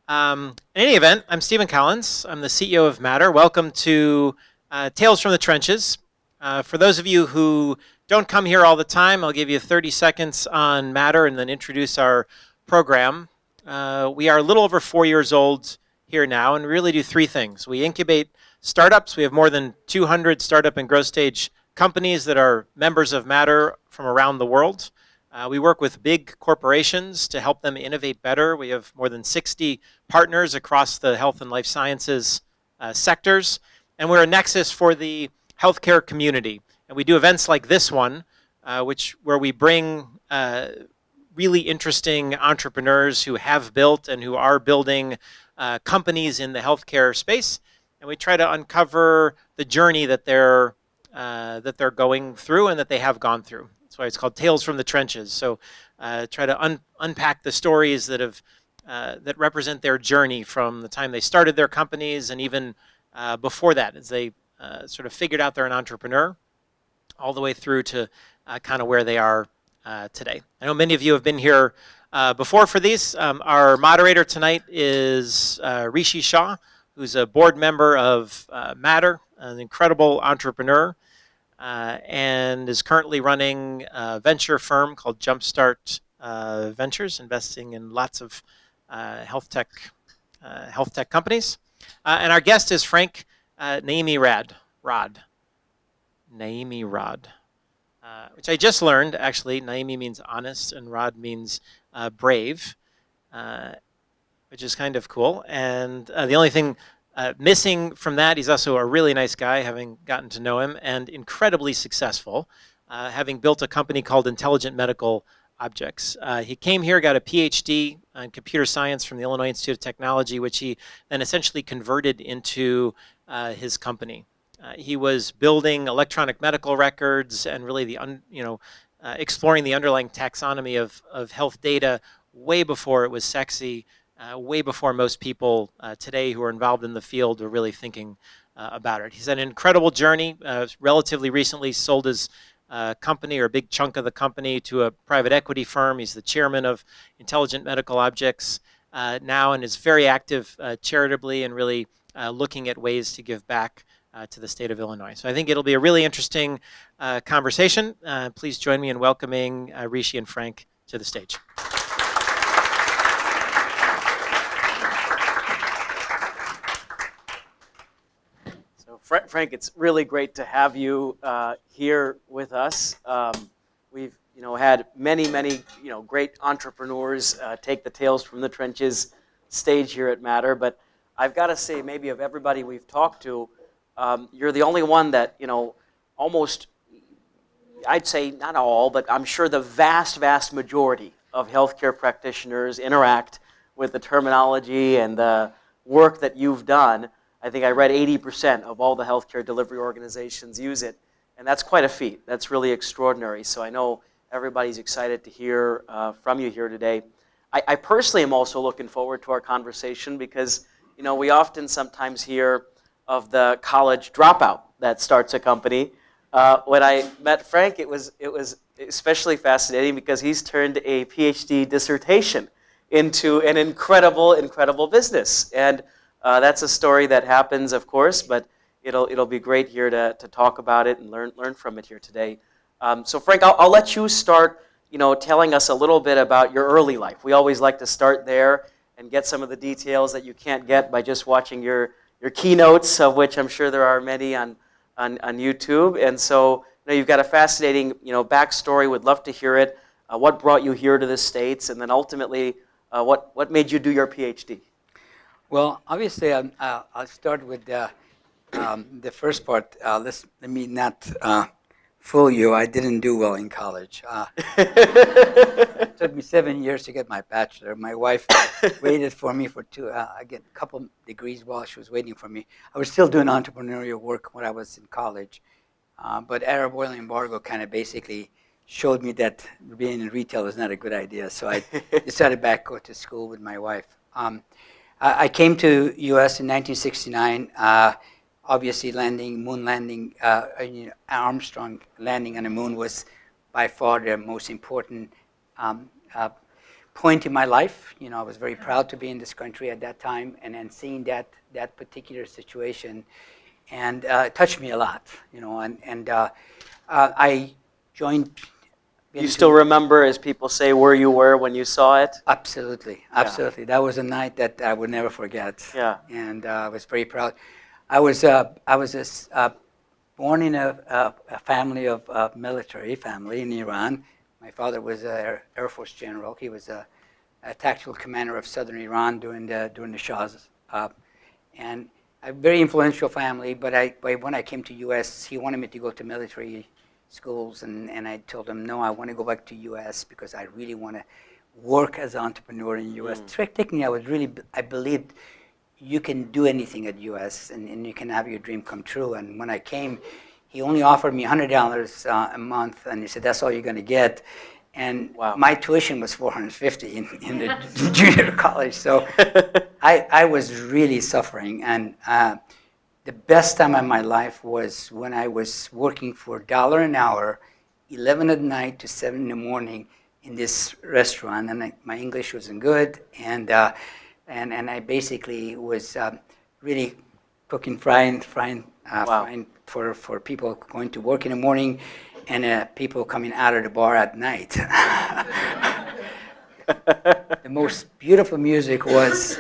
In any event, I'm Stephen Collins. I'm the CEO of Matter. Welcome to Tales from the Trenches. For those of you who don't come here all the time, I'll give you 30 seconds on Matter and then introduce our program. We are a little over 4 years old here now, and we really do three things. We incubate startups. We have more than 200 startup and growth stage companies that are members of Matter from around the world. We work with big corporations to help them innovate better. We have more than 60 partners across the health and life sciences sectors, and we're a nexus for the healthcare community. And we do events like this one, where we bring really interesting entrepreneurs who have built and who are building companies in the healthcare space, and we try to uncover the journey that they're going through and that they have gone through. That's why it's called Tales from the Trenches. So try to unpack the stories that represent their journey from the time they started their companies and even before that, as they sort of figured out they're an entrepreneur, all the way through to kind of where they are today. I know many of you have been here before for these. Our moderator tonight is Rishi Shah, who's a board member of Matter, an incredible entrepreneur, and is currently running a venture firm called Jumpstart Ventures, investing in lots of health tech companies. And our guest is Frank Naeymi-Rad. Naeymi-Rad. Which I just learned, actually. Naeymi means honest, and Rad means brave, which is kind of cool. And the only thing missing from that, he's also a really nice guy, having gotten to know him, and incredibly successful, having built a company called Intelligent Medical Objects. He came here, got a PhD in computer science from the Illinois Institute of Technology, which he then essentially converted into his company. He was building electronic medical records and really exploring the underlying taxonomy of health data way before it was sexy, way before most people today who are involved in the field are really thinking about it. He's had an incredible journey. Relatively recently sold his company, or a big chunk of the company, to a private equity firm. He's the chairman of Intelligent Medical Objects now, and is very active charitably and really looking at ways to give back to the state of Illinois. So I think it'll be a really interesting conversation. Please join me in welcoming Rishi and Frank to the stage. So Frank, it's really great to have you here with us. We've had many great entrepreneurs take the Tales from the Trenches stage here at Matter, but I've got to say, maybe of everybody we've talked to, you're the only one that, almost, I'd say not all, but I'm sure the vast majority of healthcare practitioners interact with the terminology and the work that you've done. I think I read 80% of all the healthcare delivery organizations use it, and that's quite a feat. That's really extraordinary. So I know everybody's excited to hear from you here today. I personally am also looking forward to our conversation because, we often sometimes hear of the college dropout that starts a company. When I met Frank, it was especially fascinating because he's turned a PhD dissertation into an incredible business. And that's a story that happens, of course, but it'll be great here to talk about it and learn from it here today. So Frank, I'll let you start, telling us a little bit about your early life. We always like to start there and get some of the details that you can't get by just watching your keynotes, of which I'm sure there are many on YouTube. And so you've got a fascinating backstory. Would love to hear it. What brought you here to the States, and then ultimately, what made you do your PhD? Well, obviously, I'll start with the first part. Let me not fool you. I didn't do well in college. It took me 7 years to get my bachelor. My wife waited for me for I get a couple degrees while she was waiting for me. I was still doing entrepreneurial work when I was in college, but Arab oil embargo kind of basically showed me that being in retail was not a good idea. So I decided to go to school with my wife. I came to U.S. in 1969. Obviously, moon landing, Armstrong landing on the moon was by far the most important point in my life. I was very proud to be in this country at that time, and then seeing that particular situation, and it touched me a lot. I joined. Do you still remember, as people say, where you were when you saw it? Absolutely, absolutely. That was a night that I would never forget. Yeah. And I was very proud. I was born in a family of military family in Iran. My father was an Air Force general. He was a tactical commander of southern Iran during the Shah's. And a very influential family, but when I came to U.S., he wanted me to go to military schools, and I told him, no, I want to go back to U.S. because I really want to work as an entrepreneur in U.S. Technically, I believed you can do anything at U.S. and you can have your dream come true. And when I came, he only offered me $100 a month, and he said, that's all you're going to get. And wow. My tuition was $450 in the junior college, so I was really suffering. And the best time of my life was when I was working for $1 an hour, 11 at night to 7 in the morning in this restaurant. And my English wasn't good, and I basically was really cooking, frying for people going to work in the morning, and people coming out of the bar at night. The most beautiful music was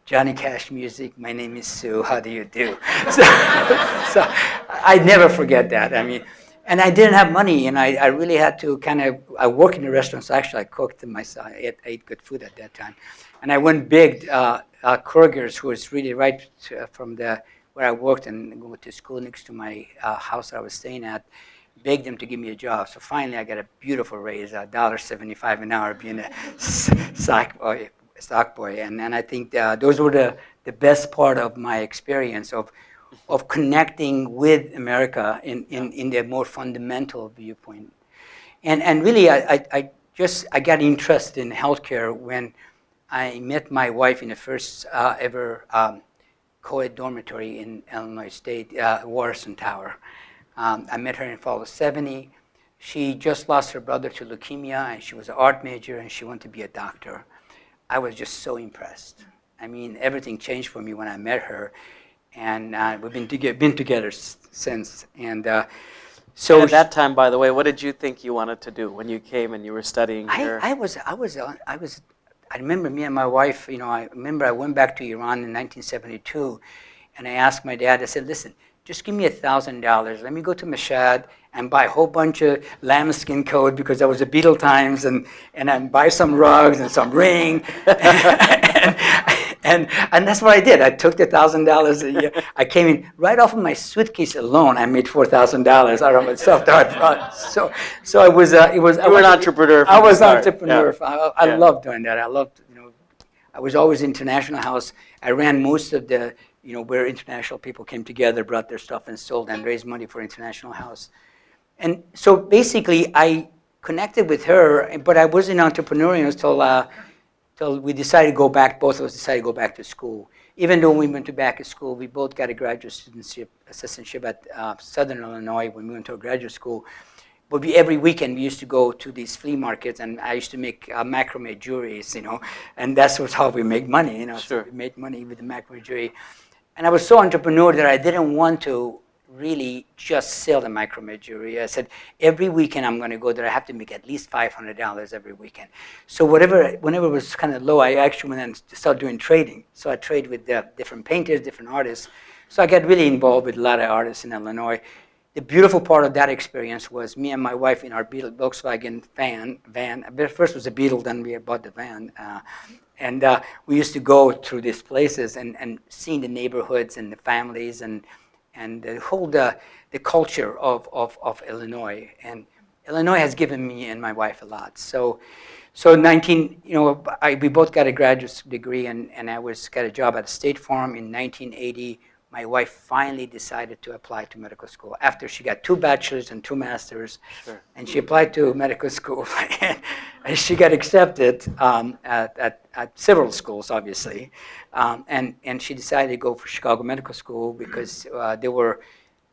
Johnny Cash music. My name is Sue. How do you do? So I never forget that. I mean, and I didn't have money, and I really had to I worked in the restaurants. Actually, I cooked myself. I ate good food at that time. And I went big. Kroger's, who was really right from where I worked and going to school next to my house I was staying at, begged them to give me a job. So finally, I got a beautiful raise, $1.75 an hour, being a stock boy. And I think those were the best part of my experience of connecting with America in the more fundamental viewpoint. And really, I got interested in healthcare when I met my wife in the first ever co-ed dormitory in Illinois State, Warrison Tower. I met her in fall of '70. She just lost her brother to leukemia, and she was an art major, and she wanted to be a doctor. I was just so impressed. I mean, everything changed for me when I met her, and we've been together since. And so at that time, by the way, what did you think you wanted to do when you came and you were studying here? I remember me and my wife, I remember I went back to Iran in 1972, and I asked my dad, I said, listen, just give me $1,000. Let me go to Mashhad and buy a whole bunch of lambskin coat because that was the Beatle times, and buy some rugs and some ring. And that's what I did. I took the $1,000 a year. I came in right off of my suitcase alone. I made $4,000 out of myself that I brought. So it was. You were an entrepreneur. I was an entrepreneur. Yeah. I loved doing that. I loved. I was always in International House. I ran most of the. Where international people came together, brought their stuff and sold and raised money for International House. And so basically, I connected with her, but I wasn't entrepreneurial till we decided to go back. Both of us decided to go back to school. Even though we went back to school, we both got a graduate assistantship at Southern Illinois when we went to a graduate school. But every weekend we used to go to these flea markets, and I used to make macrame jewelries, and that's how we make money, Sure. So we made money with the macrame jewelry. And I was so entrepreneurial that I didn't want to really just sell the macrame jewelry. I said, every weekend I'm going to go there. I have to make at least $500 every weekend. So whenever it was kind of low, I actually went and started doing trading. So I trade with different painters, different artists. So I got really involved with a lot of artists in Illinois. The beautiful part of that experience was me and my wife in our Volkswagen van. First was a Beetle, then we bought the van. And we used to go through these places and seeing the neighborhoods and the families and the whole the culture of Illinois. And Illinois has given me and my wife a lot. So we both got a graduate degree, and I got a job at State Farm in 1980. My wife finally decided to apply to medical school after she got 2 bachelors and 2 masters. Sure. And she applied to medical school, and she got accepted at several schools, obviously. And she decided to go for Chicago Medical School because there were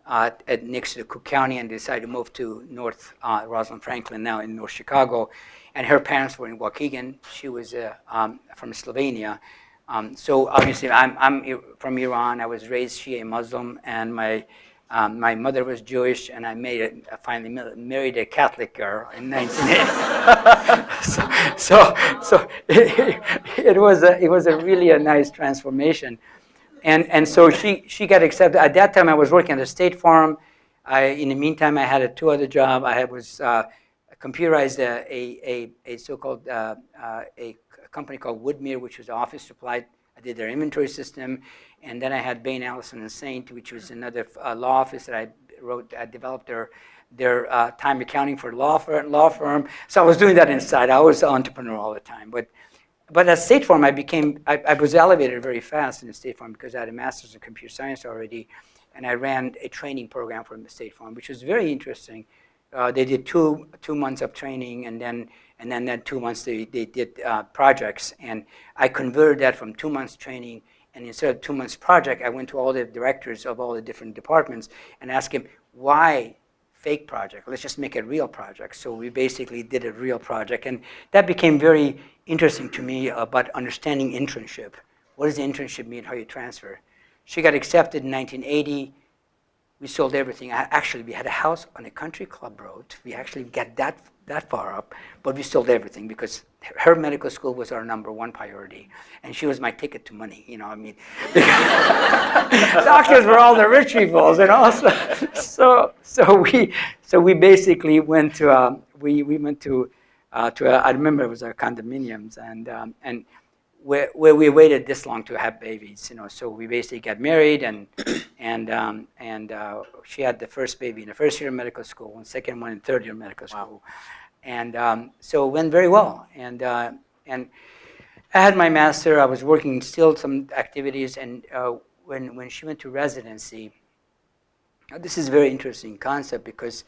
next to Cook County and decided to move to North Rosalind Franklin, now in North Chicago. And her parents were in Waukegan. She was from Slovenia. So obviously, I'm from Iran. I was raised Shia Muslim, and my mother was Jewish, and I finally married a Catholic girl in 1980. so it was a really nice transformation. And so she got accepted. At that time, I was working at the State Farm. In the meantime, I had two other jobs. I was computerized a so-called a company called Woodmere, which was office supply. I did their inventory system. And then I had Bain, Allison, and Saint, which was another law office that I developed their time accounting for law firm. So I was doing that inside. I was an entrepreneur all the time. But at State Farm, I was elevated very fast in the State Farm because I had a master's in computer science already, and I ran a training program for the State Farm, which was very interesting. They did two months of training, and then that 2 months they did projects, and I converted that from 2 months training. And instead of 2 months project, I went to all the directors of all the different departments and asked them, why fake project? Let's just make a real project. So we basically did a real project. And that became very interesting to me about understanding internship. What does the internship mean? How you transfer? She got accepted in 1980. We sold everything. Actually, we had a house on a country club road. We actually got that far up, but we sold everything because her medical school was our number one priority, and she was my ticket to money. You know, I mean, doctors were all the rich people, you know. So we basically went to we went to I remember it was our condominiums, and where we waited this long to have babies, you know. So we basically got married, and she had the first baby in the first year of medical school, and second one in third year of medical school. Wow. And so it went very well. And I had my master. I was working still some activities, and when she went to residency, this is a very interesting concept because,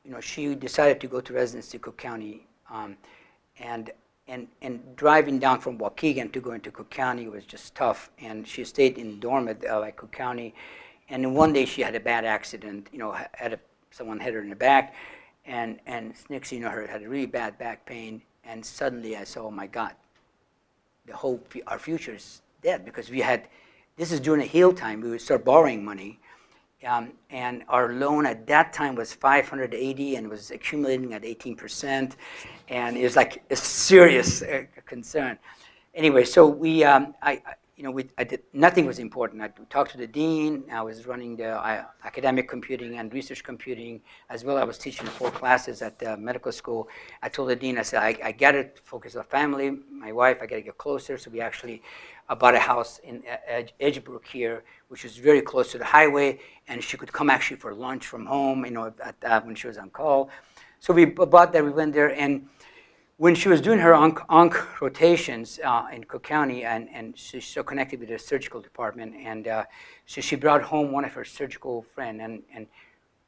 you know, she decided to go to residency Cook County, and driving down from Waukegan to go into Cook County was just tough. And she stayed in dorm at Cook County. And then one day she had a bad accident. You know, someone hit her in the back, and next thing you know, her had a really bad back pain. And suddenly I said, oh my God, our future is dead, because this is during a heal time. We would start borrowing money. And our loan at that time was $580 and was accumulating at 18%, and it was like a serious concern. Anyway, so nothing was important. I talked to the dean. I was running the academic computing and research computing as well. I was teaching 4 classes at the medical school. I told the dean, I said, I got to focus on family, my wife. I got to get closer. So we actually bought a house in Edgebrook here, which was very close to the highway, and she could come actually for lunch from home, you know, when she was on call. So we bought that. We went there, and when she was doing her onc rotations in Cook County, and she's so connected with the surgical department, and so she brought home one of her surgical friends. And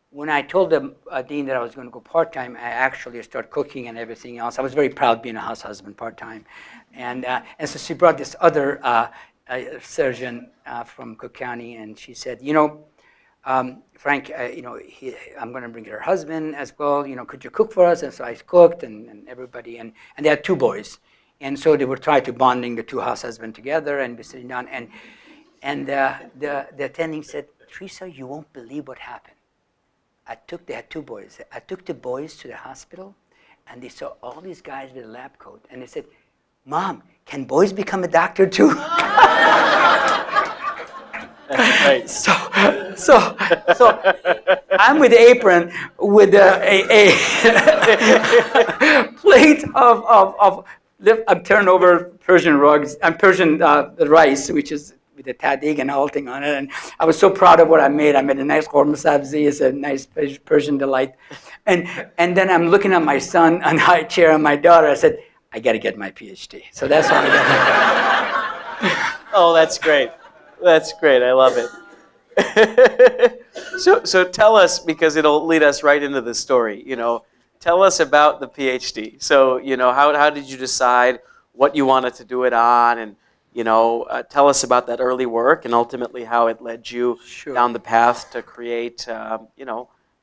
when I told the dean that I was going to go part-time, I actually started cooking and everything else. I was very proud being a house husband part-time. And so she brought this other surgeon from Cook County, and she said, you know, Frank, I'm going to bring her husband as well. You know, could you cook for us? And so I cooked, and everybody, and they had 2 boys, and so they were trying to bonding the 2 house husbands together, and be sitting down, and the attending said, Teresa, you won't believe what happened. They had 2 boys. I took the boys to the hospital, and they saw all these guys with a lab coat, and they said, Mom, can boys become a doctor too? Right. So I'm with the apron with a plate of turnover Persian rugs and Persian rice, which is with a tadig and all thing on it. And I was so proud of what I made. I made a nice korma sabzi. It's a nice Persian delight. And then I'm looking at my son on high chair and my daughter. I said, I got to get my PhD. So that's how I got it. Oh, that's great. That's great. I love it. So tell us, because it'll lead us right into the story. You know, tell us about the PhD. So, you know, how did you decide what you wanted to do it on, and Tell us about that early work and ultimately how it led you Sure. down the path to create,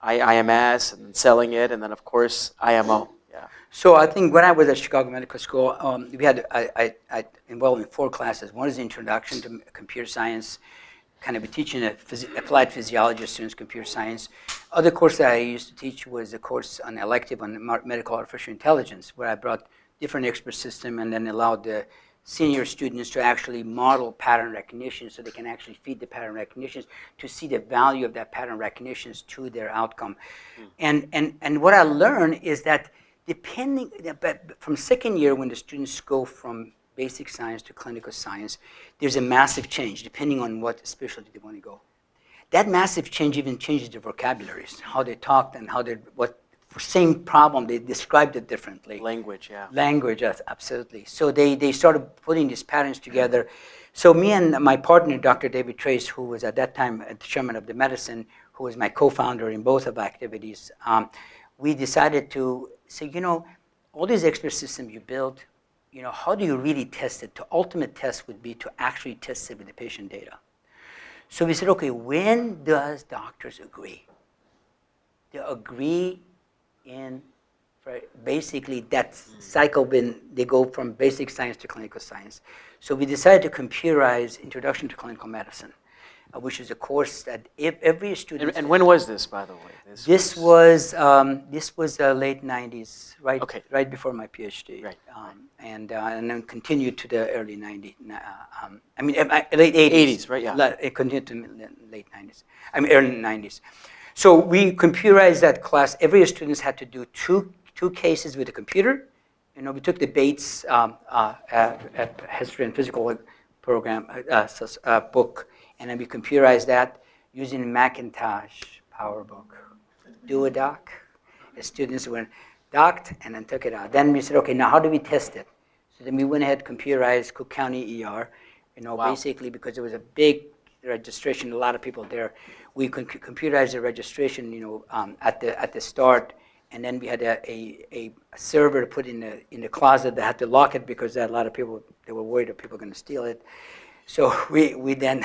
IMS and selling it, and then of course IMO. Yeah. So I think when I was at Chicago Medical School, we had I involved in 4 classes. One is the introduction to computer science, kind of teaching applied physiology of students computer science. Other course that I used to teach was a course on elective on medical artificial intelligence, where I brought different expert system and then allowed the senior students to actually model pattern recognition so they can actually feed the pattern recognitions to see the value of that pattern recognitions to their outcome. And what I learned is that depending, from second year when the students go from basic science to clinical science, there's a massive change depending on what specialty they want to go. That massive change even changes their vocabularies, how they talked and how they, what same problem, they described it differently. Language, yeah. Language, yes, absolutely. So they started putting these patterns together. So me and my partner, Dr. David Trace, who was at that time the chairman of the medicine, who was my co-founder in both of our activities, we decided to say, all these expert systems you build, how do you really test it? The ultimate test would be to actually test it with the patient data. So we said, okay, when does doctors agree? They agree in basically that cycle when they go from basic science to clinical science. So we decided to computerize Introduction to Clinical Medicine, which is a course that every student... And when was this, by the way? This was late 90s, right before my PhD. Right. And then continued to the early 90s. Late 80s. 80s, right, yeah. It continued to late 90s. Early 90s. So we computerized that class. Every student had to do two cases with a computer. We took the Bates History and Physical program book, and then we computerized that using Macintosh PowerBook. Do a doc. The students went docked and then took it out. Then we said, okay, now how do we test it? So then we went ahead, computerized Cook County ER. Wow. Basically because there was a big registration, a lot of people there. We could computerize the registration, at the start, and then we had a server to put in the closet that had to lock it because there had a lot of people. They were worried that people were going to steal it. So we then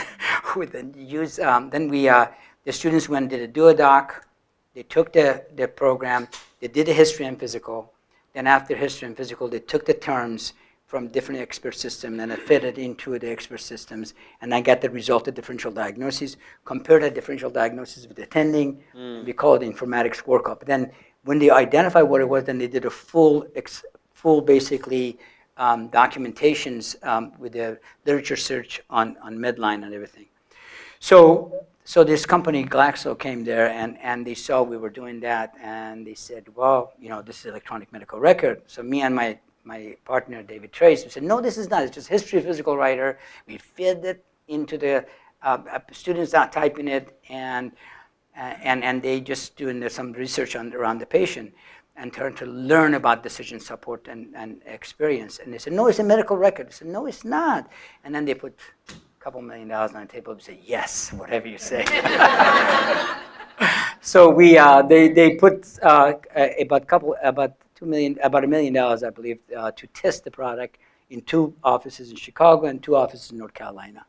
used the students went and did a do-a-doc. They took the program. They did a history and physical. Then after history and physical, they took the terms from different expert systems and I fit it into the expert systems, and I got the result of differential diagnosis, compared that differential diagnosis with attending, we call it informatics workup. Then when they identified what it was, then they did a full basically documentations with the literature search on Medline and everything. So this company, Glaxo, came there and they saw we were doing that, and they said, well, this is electronic medical record. So me and my partner, David Trace, we said, no, this is not. It's just history physical writer. We fed it into the students not typing it, and they just doing some research around the patient and trying to learn about decision support and experience. And they said, no, it's a medical record. I said, no, it's not. And then they put a couple $1 million on the table and said, yes, whatever you say. So they put about $1 million, I believe, to test the product in 2 offices in Chicago and 2 offices in North Carolina.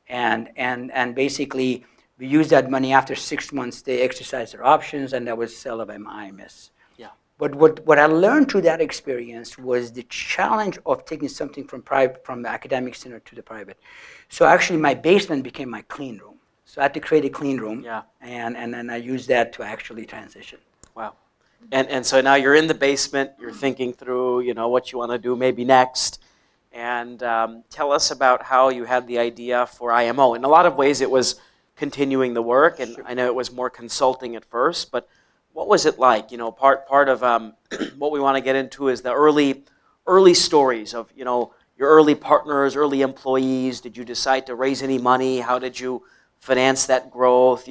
And basically, we used that money. After 6 months, they exercised their options, and that was sale of IMS. Yeah. But what I learned through that experience was the challenge of taking something from the academic center to the private. So actually, my basement became my clean room. So I had to create a clean room, yeah. And then I used that to actually transition. Wow. And so now you're in the basement, you're thinking through, what you want to do maybe next. And tell us about how you had the idea for IMO. In a lot of ways, it was continuing the work, and I know it was more consulting at first, but what was it like? Part of what we want to get into is the early stories of, your early partners, early employees. Did you decide to raise any money? How did you finance that growth?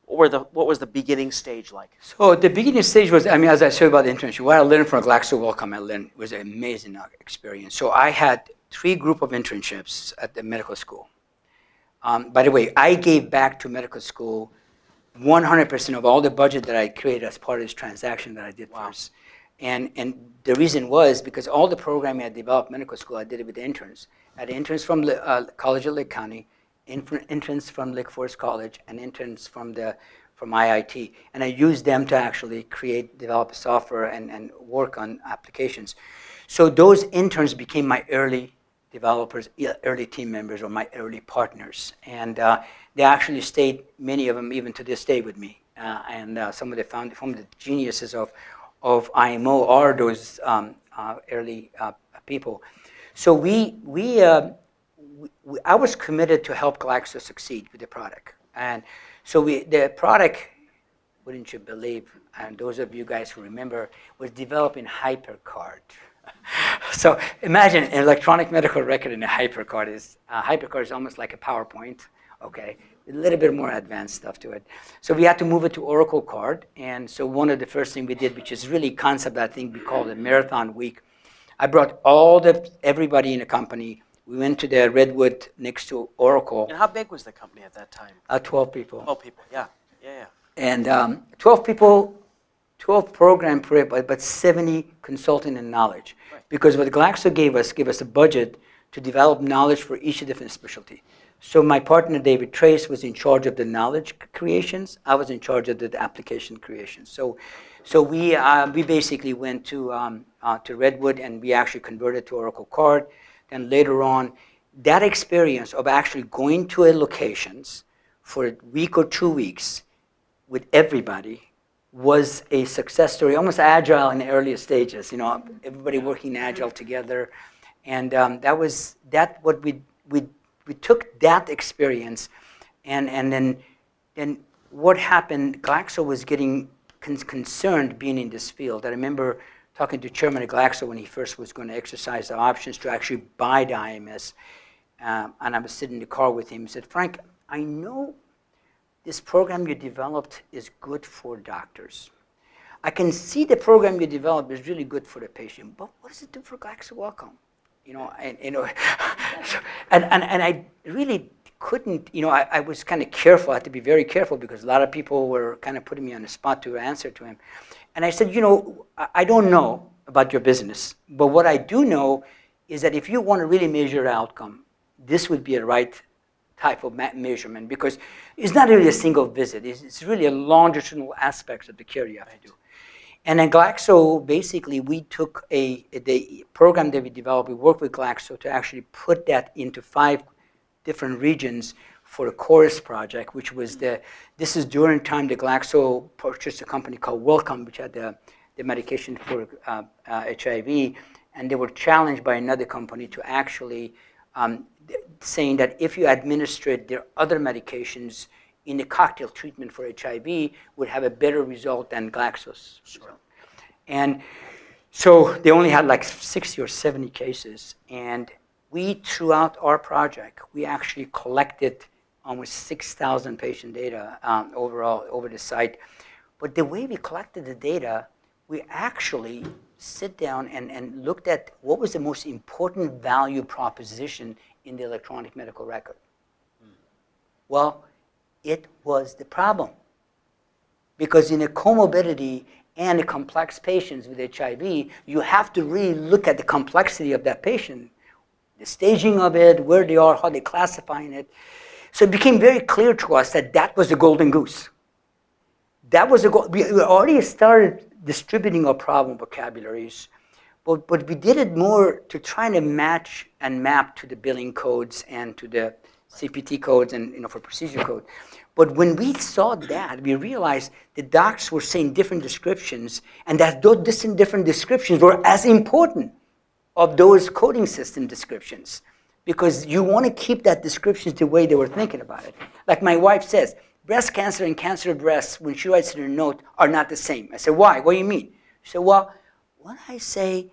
What was the beginning stage like? So the beginning stage was, as I showed about the internship, what I learned from Glaxo Wellcome, was an amazing experience. So I had 3 group of internships at the medical school. By the way, I gave back to medical school 100% of all the budget that I created as part of this transaction that I did first. And the reason was because all the programming I developed medical school, I did it with the interns. had interns from College of Lake County, interns from Lake Forest College, and interns from IIT. And I used them to actually develop software and work on applications. So those interns became my early developers, early team members, or my early partners. And they actually stayed, many of them even to this day with me. And some of the geniuses of IMO are those early people. So I was committed to help Glaxo succeed with the product. And so the product, wouldn't you believe, and those of you guys who remember, was developed in HyperCard. So imagine an electronic medical record in a HyperCard is almost like a PowerPoint, okay? A little bit more advanced stuff to it. So we had to move it to Oracle Card. And so one of the first things we did, which is really concept I think we called a marathon week, I brought everybody in the company. We went to the Redwood next to Oracle. And how big was the company at that time? 12 people. 12 people, yeah. And 12 people, 12 program per, but 70 consulting and knowledge. Right. Because what Glaxo gave us a budget to develop knowledge for each different specialty. So my partner, David Trace, was in charge of the knowledge creations. I was in charge of the application creations. So we basically went to Redwood, and we actually converted to Oracle Card. Then later on, that experience of actually going to a locations for a week or 2 weeks with everybody was a success story, almost agile in the earliest stages. Everybody working agile together, and we took that experience, and then what happened? Glaxo was getting concerned being in this field. I remember talking to Chairman of Glaxo when he first was going to exercise the options to actually buy the IMS, and I was sitting in the car with him. He said, "Frank, I know this program you developed is good for doctors. I can see the program you developed is really good for the patient, but what does it do for Glaxo Wellcome?" And I really couldn't, I was kind of careful. I had to be very careful because a lot of people were kind of putting me on the spot to answer to him. And I said, I don't know about your business, but what I do know is that if you want to really measure outcome, this would be a right type of measurement, because it's not really a single visit. It's really a longitudinal aspects of the care you have to do. And then Glaxo, basically, we took the program that we developed, we worked with Glaxo to actually put that into 5 different regions for the Chorus project, which was this is during time that Glaxo purchased a company called Wellcome, which had the medication for HIV, and they were challenged by another company to actually saying that if you administered their other medications in the cocktail treatment for HIV, would have a better result than Glaxo's result. And so they only had like 60 or 70 cases. And we, throughout our project, we actually collected almost 6,000 patient data overall over the site. But the way we collected the data, we actually sit down and looked at what was the most important value proposition in the electronic medical record. Well, it was the problem. Because in a comorbidity and a complex patients with HIV, you have to really look at the complexity of that patient, the staging of it, where they are, how they're classifying it. So it became very clear to us that that was the golden goose. That was we already started distributing our problem vocabularies, but we did it more to try to match and map to the billing codes and to the CPT codes and for procedure code. But when we saw that, we realized the docs were saying different descriptions, and that those different descriptions were as important of those coding system descriptions, because you want to keep that descriptions the way they were thinking about it. Like my wife says, breast cancer and cancer of breast, when she writes in her note, are not the same. I said, why? What do you mean? She said, well, when I say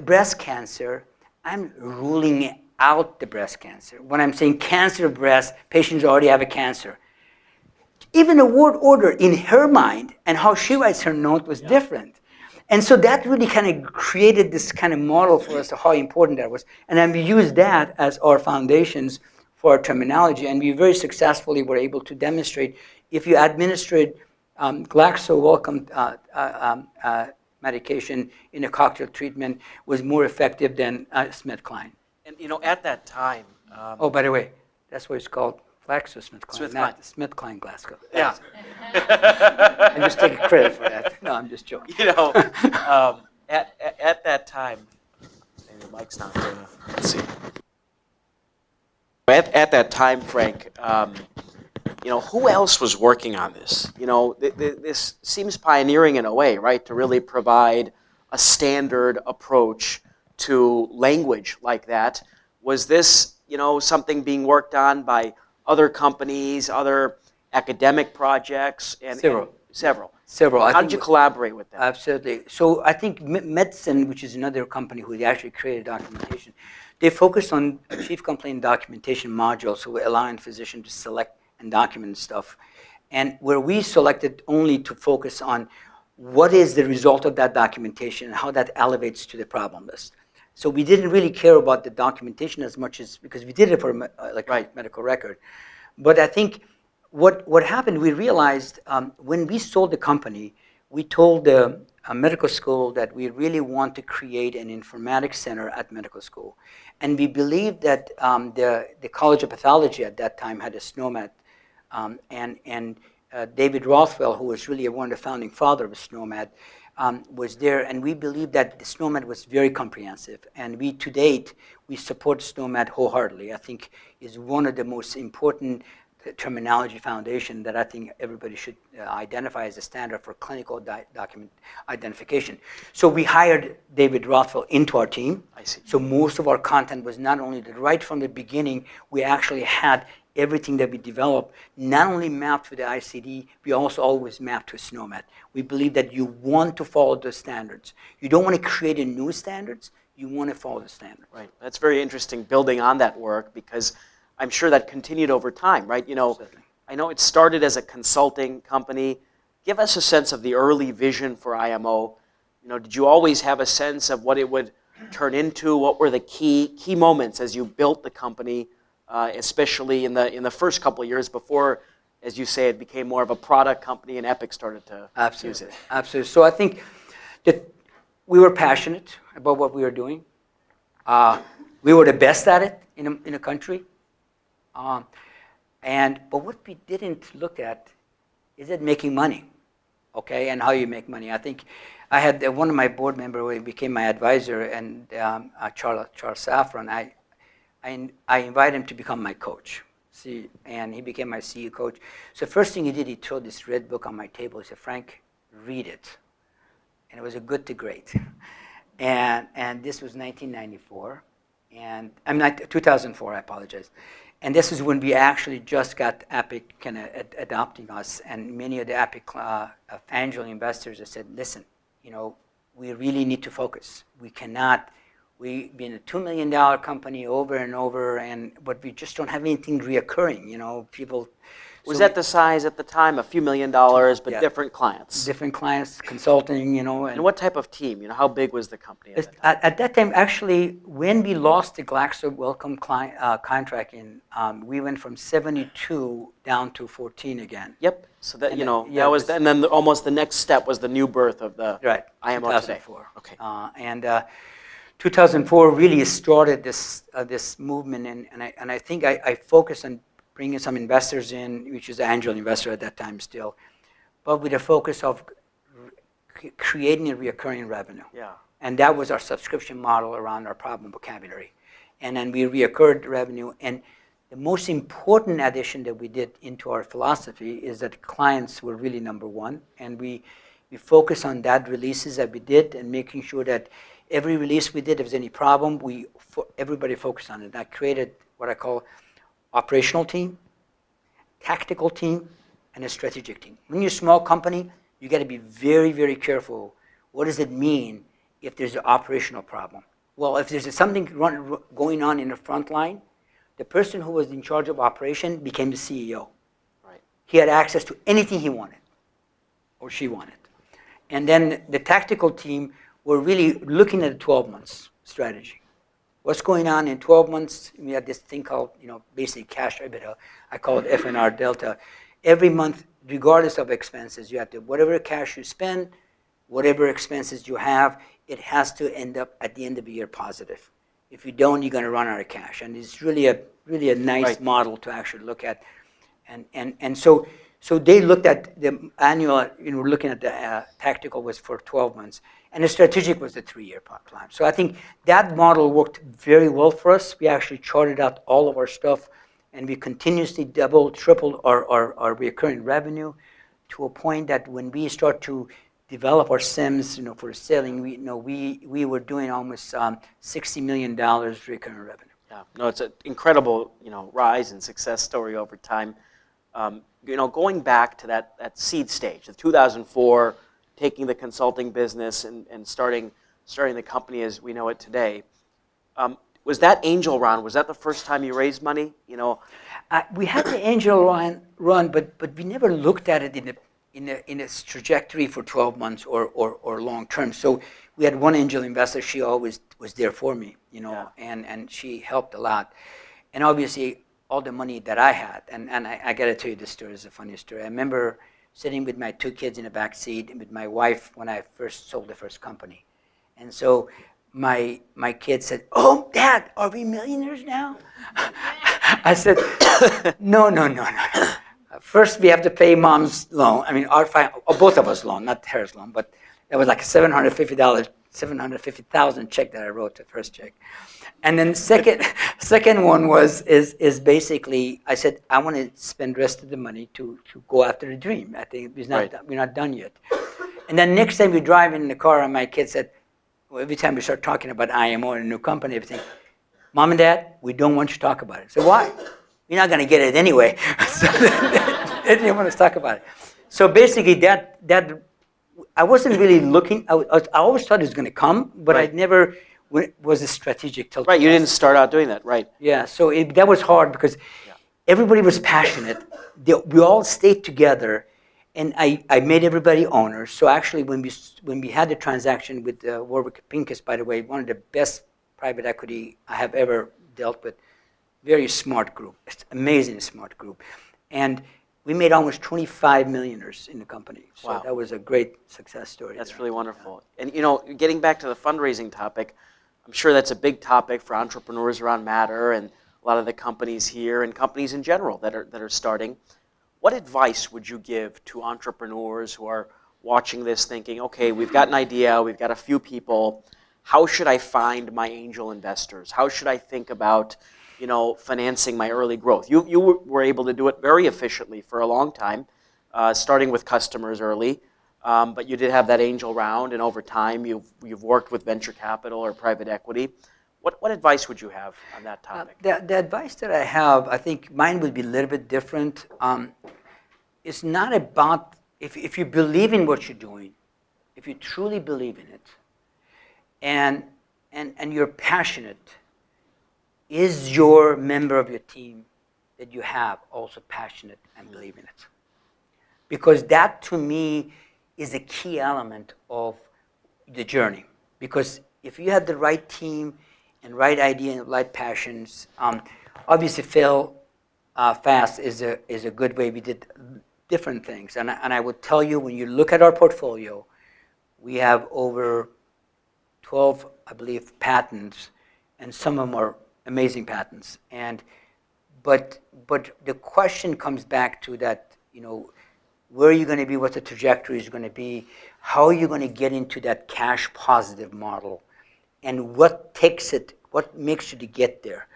breast cancer, I'm ruling out the breast cancer. When I'm saying cancer of breast, patients already have a cancer. Even the word order in her mind and how she writes her note was different. And so that really kind of created this kind of model for us of how important that was. And then we used that as our foundations for our terminology. And we very successfully were able to demonstrate if you administered Glaxo Wellcome medication in a cocktail treatment was more effective than SmithKline. And at that time, Oh, by the way, that's what it's called, GlaxoSmithKline, SmithKline. not SmithKline Glasgow. yeah. I'm just taking credit for that. No, I'm just joking. At that time, maybe the mic's not there. Let's see. At that time, Frank, who else was working on this? This seems pioneering in a way, right? To really provide a standard approach to language like that. Was this, something being worked on by other companies, other academic projects? Several. How did you collaborate with them? Absolutely. So I think Medicine, which is another company who actually created documentation, they focused on chief complaint documentation modules, so allowing physicians to select and document stuff. And where we selected only to focus on what is the result of that documentation and how that elevates to the problem list. So we didn't really care about the documentation as much as, because we did it for a medical record. But I think what happened, we realized when we sold the company, we told the medical school that we really want to create an informatics center at medical school. And we believed that the College of Pathology at that time had a SNOMED. And David Rothwell, who was really one of the founding fathers of SNOMED, was there. And we believed that the SNOMED was very comprehensive. And to date, we support SNOMED wholeheartedly. I think is one of the most important terminology foundation that I think everybody should identify as a standard for clinical document identification. So we hired David Rothwell into our team. I see. So most of our content was not only right from the beginning, we actually had everything that we developed not only mapped to the ICD, we also always mapped to SNOMED. We believe that you want to follow the standards. You don't want to create a new standards, you want to follow the standards. Right. That's very interesting, building on that work, because I'm sure that continued over time, right? Certainly. I know it started as a consulting company. Give us a sense of the early vision for IMO. Did you always have a sense of what it would turn into? What were the key moments as you built the company, especially in the first couple of years before, as you say, it became more of a product company and Epic started to use it? Absolutely. So I think that we were passionate about what we were doing. We were the best at it in the country. But what we didn't look at is it making money, okay, and how you make money. I think I had one of my board members who became my advisor, and Charles Safran. I invited him to become my coach. And he became my CEO coach. So first thing he did, he threw this red book on my table. He said, "Frank, read it." And it was a good to great. And this was 1994, and I'm not 2004. I apologize. And this is when we actually just got Epic kind of adopting us, and many of the Epic angel investors have said, "Listen, we really need to focus. We've been a $2 million company over and over, but we just don't have anything reoccurring. People." Was that the size at the time? A few $1 million, but Yeah. different clients. Different clients, consulting, And what type of team? How big was the company at that time? At that time, actually, when we lost the Glaxo Wellcome contract, we went from 72 down to 14 again. Yep. So that And that was, and then almost the next step was the new birth of the IMO today. 2004. Okay. 2004 really started this movement, and I think I focused on bringing some investors in, which is an angel investor at that time still, but with a focus of creating a recurring revenue. Yeah. And that was our subscription model around our problem vocabulary. And then we reoccurred revenue. And the most important addition that we did into our philosophy is that clients were really number one. And we focused on that releases that we did and making sure that every release we did, if there's any problem, everybody focused on it. I created what I call operational team, tactical team, and a strategic team. When you're a small company, you got to be very, very careful. What does it mean if there's an operational problem? Well, if there's something going on in the front line, the person who was in charge of operation became the CEO. Right. He had access to anything he wanted or she wanted. And then the tactical team were really looking at a 12 months strategy. What's going on in 12 months? We had this thing called, basically cash EBITDA. I call it FNR Delta. Every month, regardless of expenses, you have to, whatever cash you spend, whatever expenses you have, it has to end up at the end of the year positive. If you don't, you're going to run out of cash. And it's really a nice Right. model to actually look at. And so they looked at the annual, looking at the tactical was for 12 months. And the strategic was the 3-year plan. So I think that model worked very well for us. We actually charted out all of our stuff, and we continuously doubled, tripled our recurring revenue to a point that when we start to develop our SIMs, for selling, we were doing almost $60 million recurring revenue. Yeah, no, it's an incredible, rise and success story over time. Going back to that seed stage, the 2004, taking the consulting business and starting the company as we know it today. Was that angel round? Was that the first time you raised money? We had the angel run, but we never looked at it in its trajectory for 12 months or long term. So we had one angel investor. She always was there for me, Yeah. and she helped a lot. And obviously, all the money that I had, and I got to tell you this story. It's a funny story. I remember sitting with my 2 kids in the back seat and with my wife when I first sold the first company. And so my kids said, "Oh, Dad, are we millionaires now?" I said, No. First, we have to pay Mom's loan. I mean, both of us loan, not hers loan, but that was like a $750,000 check that I wrote, the first check. And then second one is basically, I said, I want to spend the rest of the money to go after the dream. I think we're not done yet. And then next time we drive in the car, and my kid said, well, every time we start talking about IMO and a new company, everything, Mom and Dad, we don't want you to talk about it. So why? You're not going to get it anyway. So they didn't want us to talk about it. So basically, that I wasn't really looking. I always thought it was going to come, but Right. I never was a strategic till. Right, you didn't start out doing that, right? Yeah, so that was hard because everybody was passionate. We all stayed together, and I made everybody owners. So actually, when we had the transaction with Warwick Pincus, by the way, one of the best private equity I have ever dealt with, very smart group, amazing smart group, and we made almost 25 millionaires in the company. So Wow. that was a great success story. That's there. really wonderful. And getting back to the fundraising topic, I'm sure that's a big topic for entrepreneurs around Matter and a lot of the companies here and companies in general that are starting. What advice would you give to entrepreneurs who are watching this thinking, okay, we've got an idea, we've got a few people, how should I find my angel investors? How should I think about financing my early growth? You were able to do it very efficiently for a long time, starting with customers early, but you did have that angel round, and over time you've worked with venture capital or private equity. What advice would you have on that topic? The advice that I have, I think mine would be a little bit different. It's not about, if you believe in what you're doing, if you truly believe in it, and you're passionate, is your member of your team that you have also passionate and believe in it? Because that, to me, is a key element of the journey. Because if you have the right team and right idea and right passions, obviously fail fast is a good way. We did different things. And I would tell you, when you look at our portfolio, we have over 12, I believe, patents, and some of them are amazing patents. But the question comes back to that, where are you going to be, what the trajectory is going to be, how are you going to get into that cash positive model, and what makes you to get there.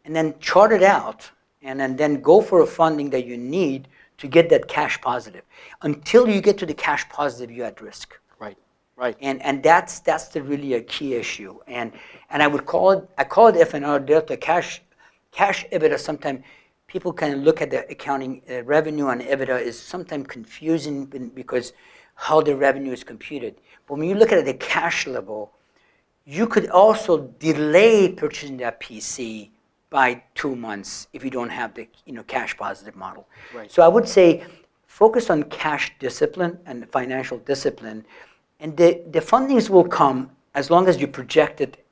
And then chart it out, and then go for a funding that you need to get that cash positive. Until you get to the cash positive, you're at risk. Right. And that's really a key issue. And I call it FNR delta, cash EBITDA. Sometimes people can look at the accounting revenue and EBITDA is sometimes confusing because how the revenue is computed. But when you look at it at the cash level, you could also delay purchasing that PC by 2 months if you don't have the cash positive model. Right. So I would say focus on cash discipline and financial discipline. And the fundings will come as long as you project it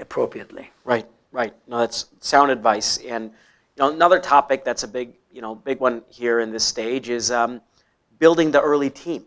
appropriately. Right. No, that's sound advice. And another topic that's a big one here in this stage is building the early team.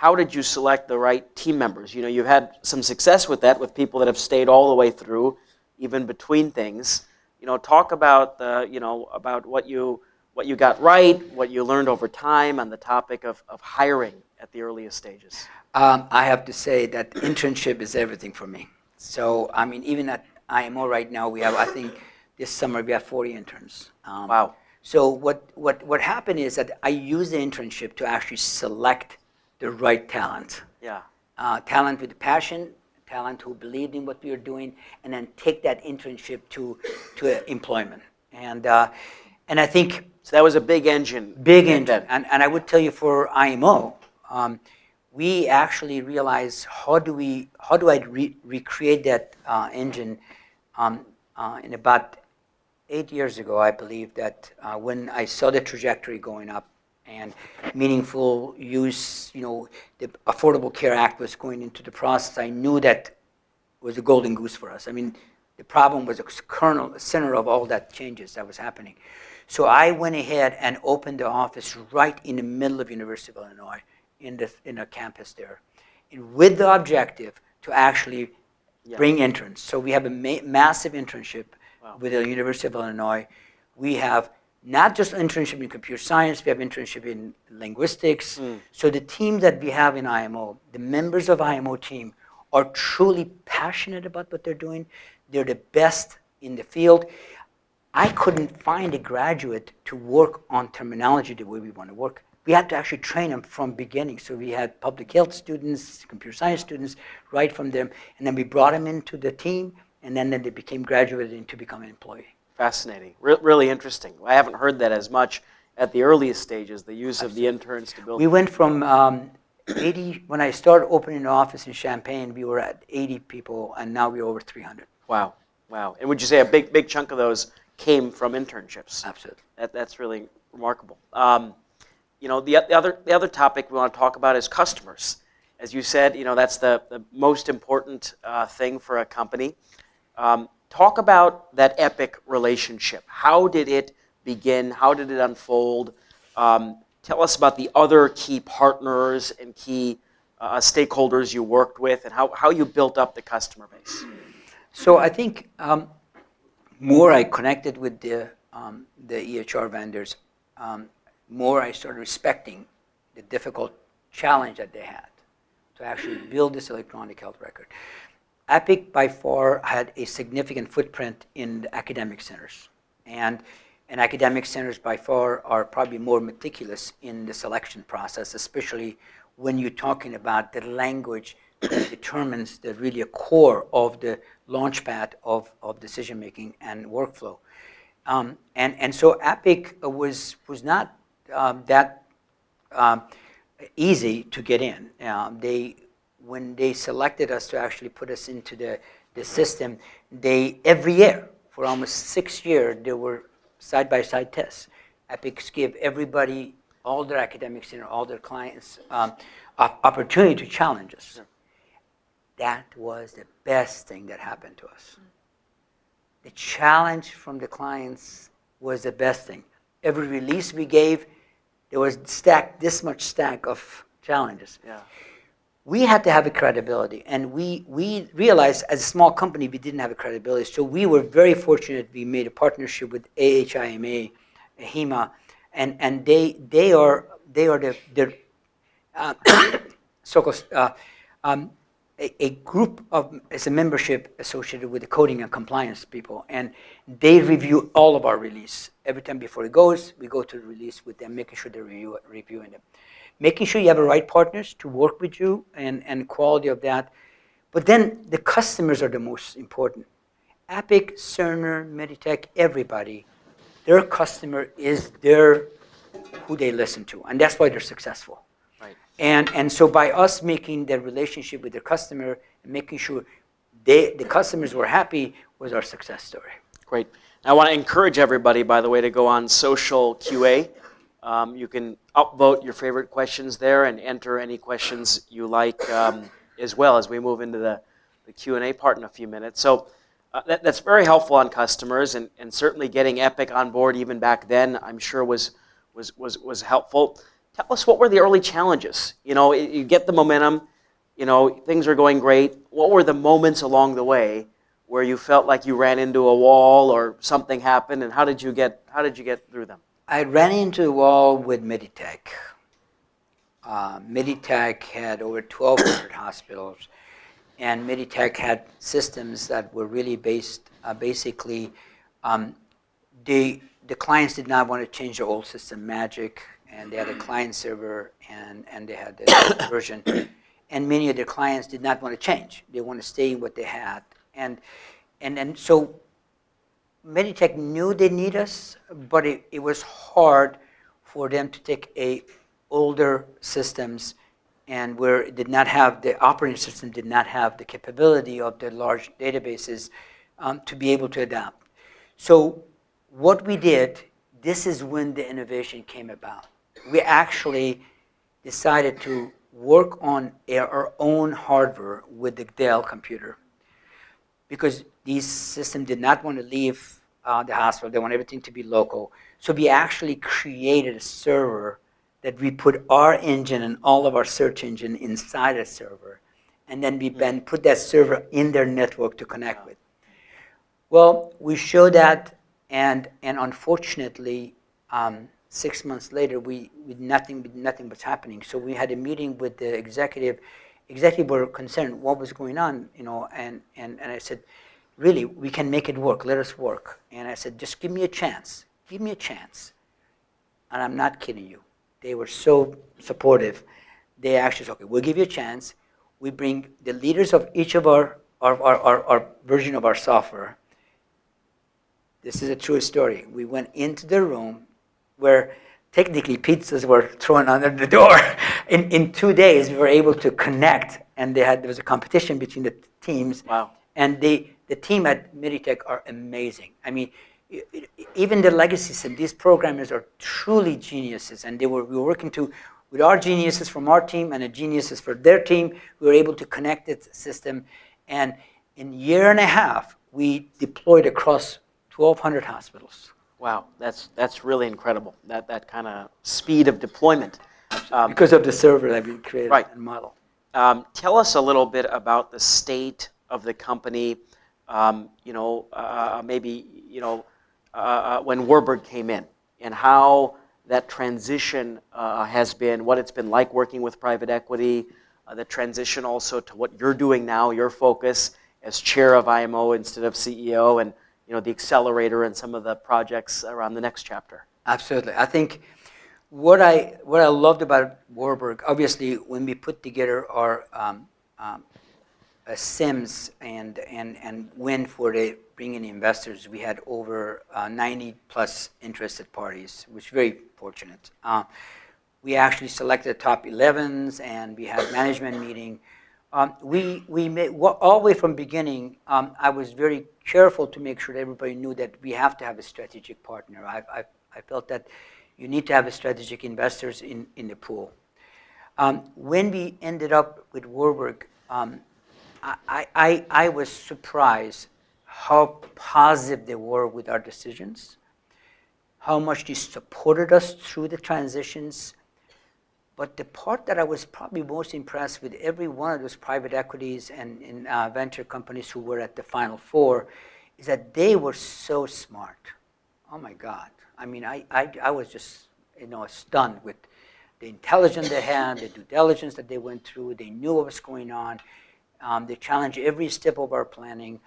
how did you select the right team members? You know, you've had some success with that, with people that have stayed all the way through, even between things. You know, talk about about what you got right, what you learned over time on the topic of hiring at the earliest stages. I have to say that internship is everything for me. So, I mean, even at IMO right now, we have, I think, this summer we have 40 interns. Wow. So what happened is that I used the internship to actually select the right talent. Yeah. Talent with passion, talent who believed in what we were doing, and then take that internship to employment. And I think So that was a big engine. big engine. And I would tell you for IMO, we actually realized how do I recreate that engine in about 8 years ago, I believe that when I saw the trajectory going up and meaningful use, you know, the Affordable Care Act was going into the process, I knew that was a golden goose for us. I mean, the problem was the center of all that changes that was happening. So I went ahead and opened the office right in the middle of University of Illinois in a campus there, and with the objective to actually bring interns. So we have a massive internship with the University of Illinois. We have not just internship in computer science, we have internship in linguistics. So the team that we have in IMO, the members of IMO team are truly passionate about what they're doing. They're the best in the field. I couldn't find a graduate to work on terminology the way we want to work. We had to actually train them from beginning. So we had public health students, computer science students, right from them, and then we brought them into the team, and then they became graduated into becoming an employee. Fascinating. Really interesting. I haven't heard that as much at the earliest stages, the use of the interns to build. We went from 80, when I started opening an office in Champaign, we were at 80 people, and now we're over 300. Wow. Wow. And would you say a big chunk of those came from internships? Absolutely. That's really remarkable. You know, the other topic we want to talk about is customers. As you said, you know, that's the most important thing for a company. Talk about that Epic relationship. How did it begin? How did it unfold? Tell us about the other key partners and key stakeholders you worked with, and how you built up the customer base. So I think more I connected with the EHR vendors, more I started respecting the difficult challenge that they had to actually build this electronic health record. Epic by far had a significant footprint in the academic centers, and academic centers by far are probably more meticulous in the selection process, especially when you're talking about the language that determines the really a core of the launchpad of decision making and workflow. And so Epic was not that easy to get in. When they selected us to actually put us into the system, every year for almost 6 years there were side-by-side tests. Epic gave everybody, all their academics and all their clients, opportunity to challenge us. Sure. That was the best thing that happened to us. The challenge from the clients was the best thing. Every release we gave, there was this much stack of challenges. Yeah. We had to have a credibility, and we realized as a small company we didn't have a credibility. So we were very fortunate. We made a partnership with AHIMA, HEMA, and they are the so-called a group of, as a membership associated with the coding and compliance people, and they review all of our release. Every time before it goes, we go to the release with them, making sure they're reviewing them. Making sure you have the right partners to work with you and quality of that. But then the customers are the most important. Epic, Cerner, Meditech, everybody, their customer is who they listen to, and that's why they're successful. Right. And so by us making the relationship with the customer and making sure the customers were happy was our success story. Great. I want to encourage everybody, by the way, to go on social QA. You can upvote your favorite questions there and enter any questions you like as well as we move into the Q&A part in a few minutes. So that's very helpful on customers, and certainly getting Epic on board even back then, I'm sure was helpful. Tell us, what were the early challenges? You get the momentum, things are going great. What were the moments along the way where you felt like you ran into a wall or something happened, and how did you get through them? I ran into a wall with Meditech. Meditech had over 1,200 hospitals, and Meditech had systems that were really basically, the clients did not want to change their old system, Magic, and they had a client server, and they had the version. And many of their clients did not want to change. They want to stay in what they had. And so Meditech knew they need us, but it was hard for them to take older systems and where it did not have, the operating system did not have the capability of the large databases to be able to adapt. So what we did, this is when the innovation came about. We actually decided to work on our own hardware with the Dell computer, because these systems did not want to leave the hospital. They want everything to be local. So we actually created a server that we put our engine and all of our search engine inside a server. And then we then put that server in their network to connect with. Well, we showed that, and unfortunately, 6 months later, nothing was happening. So we had a meeting with the executive. Executive were concerned what was going on, and I said, really, we can make it work. Let us work. And I said, just give me a chance. Give me a chance. And I'm not kidding you. They were so supportive. They actually said, okay, we'll give you a chance. We bring the leaders of each of our version of our software. This is a true story. We went into the room where technically pizzas were thrown under the door. In 2 days, we were able to connect, and there was a competition between the teams. Wow. And the team at Meditech are amazing. I mean, even the legacy system, these programmers are truly geniuses, and we were working with our geniuses from our team and the geniuses for their team. We were able to connect the system, and in a year and a half, we deployed across 1,200 hospitals. Wow, that's really incredible. That kind of speed of deployment. Because of the server that we created and model. Tell us a little bit about the state of the company. Maybe when Warburg came in, and how that transition has been, what it's been like working with private equity, the transition also to what you're doing now, your focus as chair of IMO instead of CEO, and the accelerator and some of the projects around the next chapter. Absolutely. I think what I loved about Warburg, obviously, when we put together our SIMS and went for the bringing investors, we had over 90 plus interested parties, which is very fortunate. We actually selected top 11s, and we had management meeting. We made, all the way from beginning, I was very careful to make sure that everybody knew that we have to have a strategic partner. I felt that you need to have a strategic investors in the pool. When we ended up with Warburg, I was surprised how positive they were with our decisions, how much they supported us through the transitions. But the part that I was probably most impressed with every one of those private equities and venture companies who were at the Final Four is that they were so smart. Oh my God. I mean, I was just stunned with the intelligence they had, the due diligence that they went through. They knew what was going on. They challenged every step of our planning.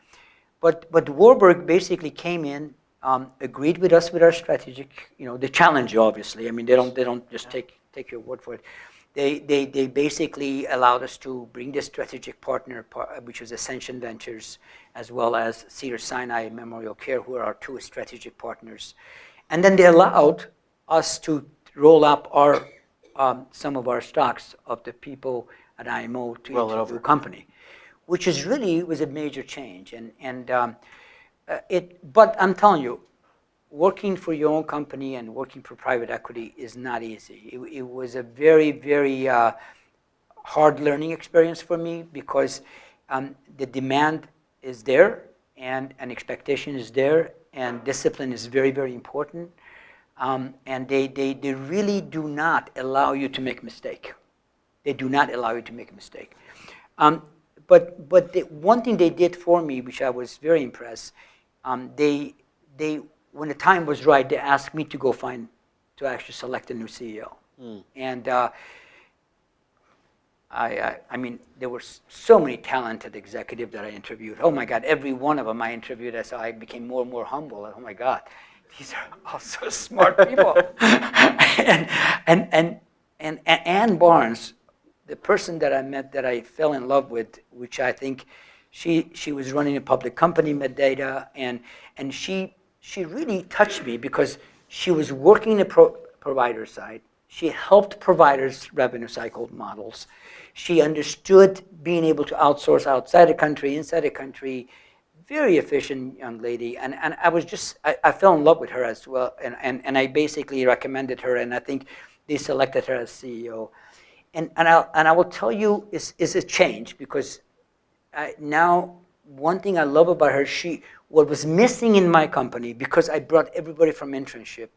But Warburg basically came in, agreed with us with our strategic, they challenge you, obviously. I mean, they don't just take your word for it. They basically allowed us to bring the strategic partner, which was Ascension Ventures, as well as Cedars-Sinai Memorial Care, who are our two strategic partners. And then they allowed us to roll up our some of our stocks of the people at IMO to the new company, which is really was a major change. But I'm telling you, working for your own company and working for private equity is not easy. It was a very, very hard learning experience for me, because the demand is there, and an expectation is there, and discipline is very, very important. And they really do not allow you to make a mistake. They do not allow you to make a mistake. But one thing they did for me, which I was very impressed, they when the time was right, they asked me to go to actually select a new CEO. And I mean, there were so many talented executives that I interviewed. Oh my God, every one of them I interviewed, so I became more and more humble. Oh my God, these are all so smart people. and Ann Barnes, the person that I met that I fell in love with, which I think she was running a public company, Medata, and she really touched me because she was working the provider side. She helped providers revenue cycle models. She understood being able to outsource outside the country, inside the country. Very efficient young lady, and I was just I fell in love with her as well, and I basically recommended her, and I think they selected her as CEO. And I will tell you is a change because now one thing I love about her, what was missing in my company, because I brought everybody from internship,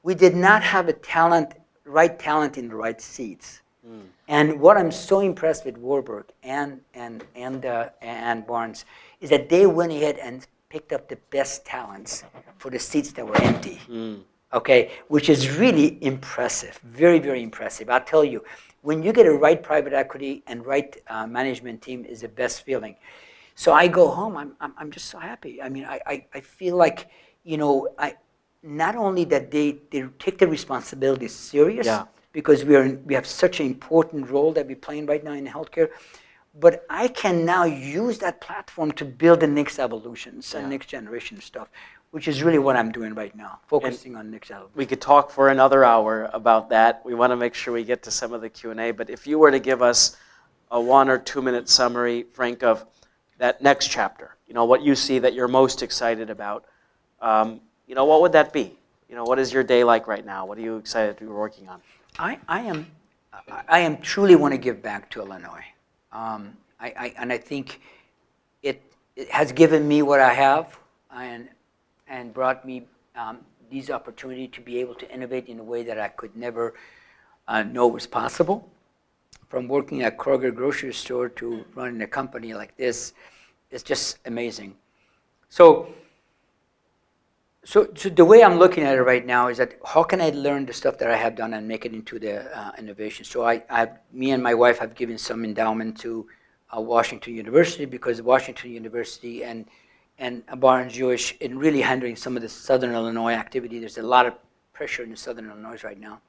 we did not have right talent in the right seats. And what I'm so impressed with Warburg and Barnes is that they went ahead and picked up the best talents for the seats that were empty. Okay, which is really impressive, very, very impressive. I'll tell you, when you get a right private equity and right management team is the best feeling. So I go home, I'm just so happy. I mean, I feel like, not only that they take the responsibility serious, because we have such an important role that we're playing right now in healthcare, but I can now use that platform to build the next evolutions and next generation stuff, which is really what I'm doing right now, focusing on next evolution. We could talk for another hour about that. We want to make sure we get to some of the Q&A, but if you were to give us a 1 or 2 minute summary, Frank, of that next chapter, what you see that you're most excited about, what would that be? What is your day like right now? What are you excited to be working on? I am truly want to give back to Illinois. And I think it has given me what I have and brought me these opportunities to be able to innovate in a way that I could never know was possible. From working at Kroger grocery store to running a company like this, it's just amazing. So the way I'm looking at it right now is that how can I learn the stuff that I have done and make it into the innovation? So me and my wife have given some endowment to Washington University, because Washington University and Barnes Jewish in really handling some of the Southern Illinois activity. There's a lot of pressure in Southern Illinois right now,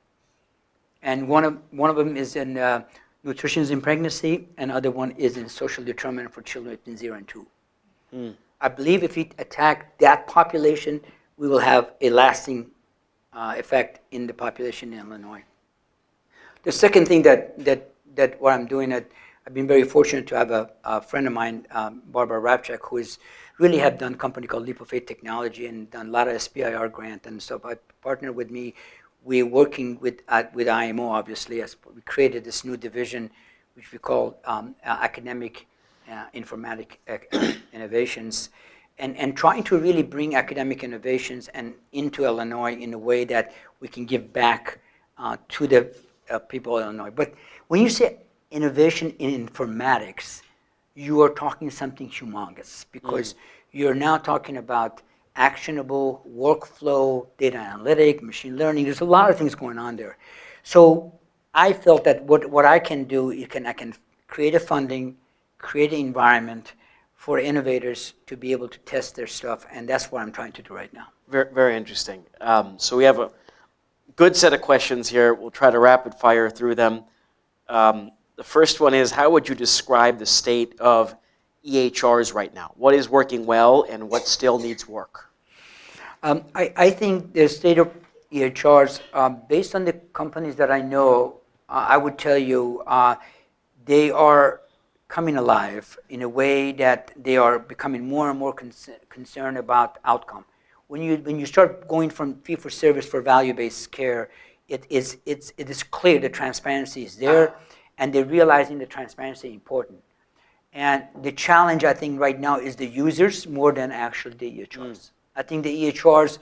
and one of them is in nutrition in pregnancy, and other one is in social determinant for children between 0 and 2. I believe if we attack that population, we will have a lasting effect in the population in Illinois. The second thing that what I'm doing, I've been very fortunate to have a friend of mine, Barbara Rapchak, who is really have done a company called Leap of Faith Technology and done a lot of SBIR grant and stuff. Partnered with me. We're working with IMO, obviously, as we created this new division, which we call academic informatic innovations, and trying to really bring academic innovations into Illinois in a way that we can give back to the people of Illinois. But when you say innovation in informatics, you are talking something humongous, because you're now talking about actionable workflow, data analytic, machine learning. There's a lot of things going on there. So I felt that what I can do, I can create a funding, create an environment for innovators to be able to test their stuff, and that's what I'm trying to do right now. Very, very interesting. So we have a good set of questions here. We'll try to rapid fire through them. The first one is, how would you describe the state of EHRs right now? What is working well and what still needs work? I think the state of EHRs, based on the companies that I know, I would tell you they are coming alive in a way that they are becoming more and more concerned about outcome. When you start going from fee-for-service for value-based care, it is clear the transparency is there, and they're realizing the transparency is important. And the challenge, I think, right now is the users more than actually the EHRs. I think the EHRs,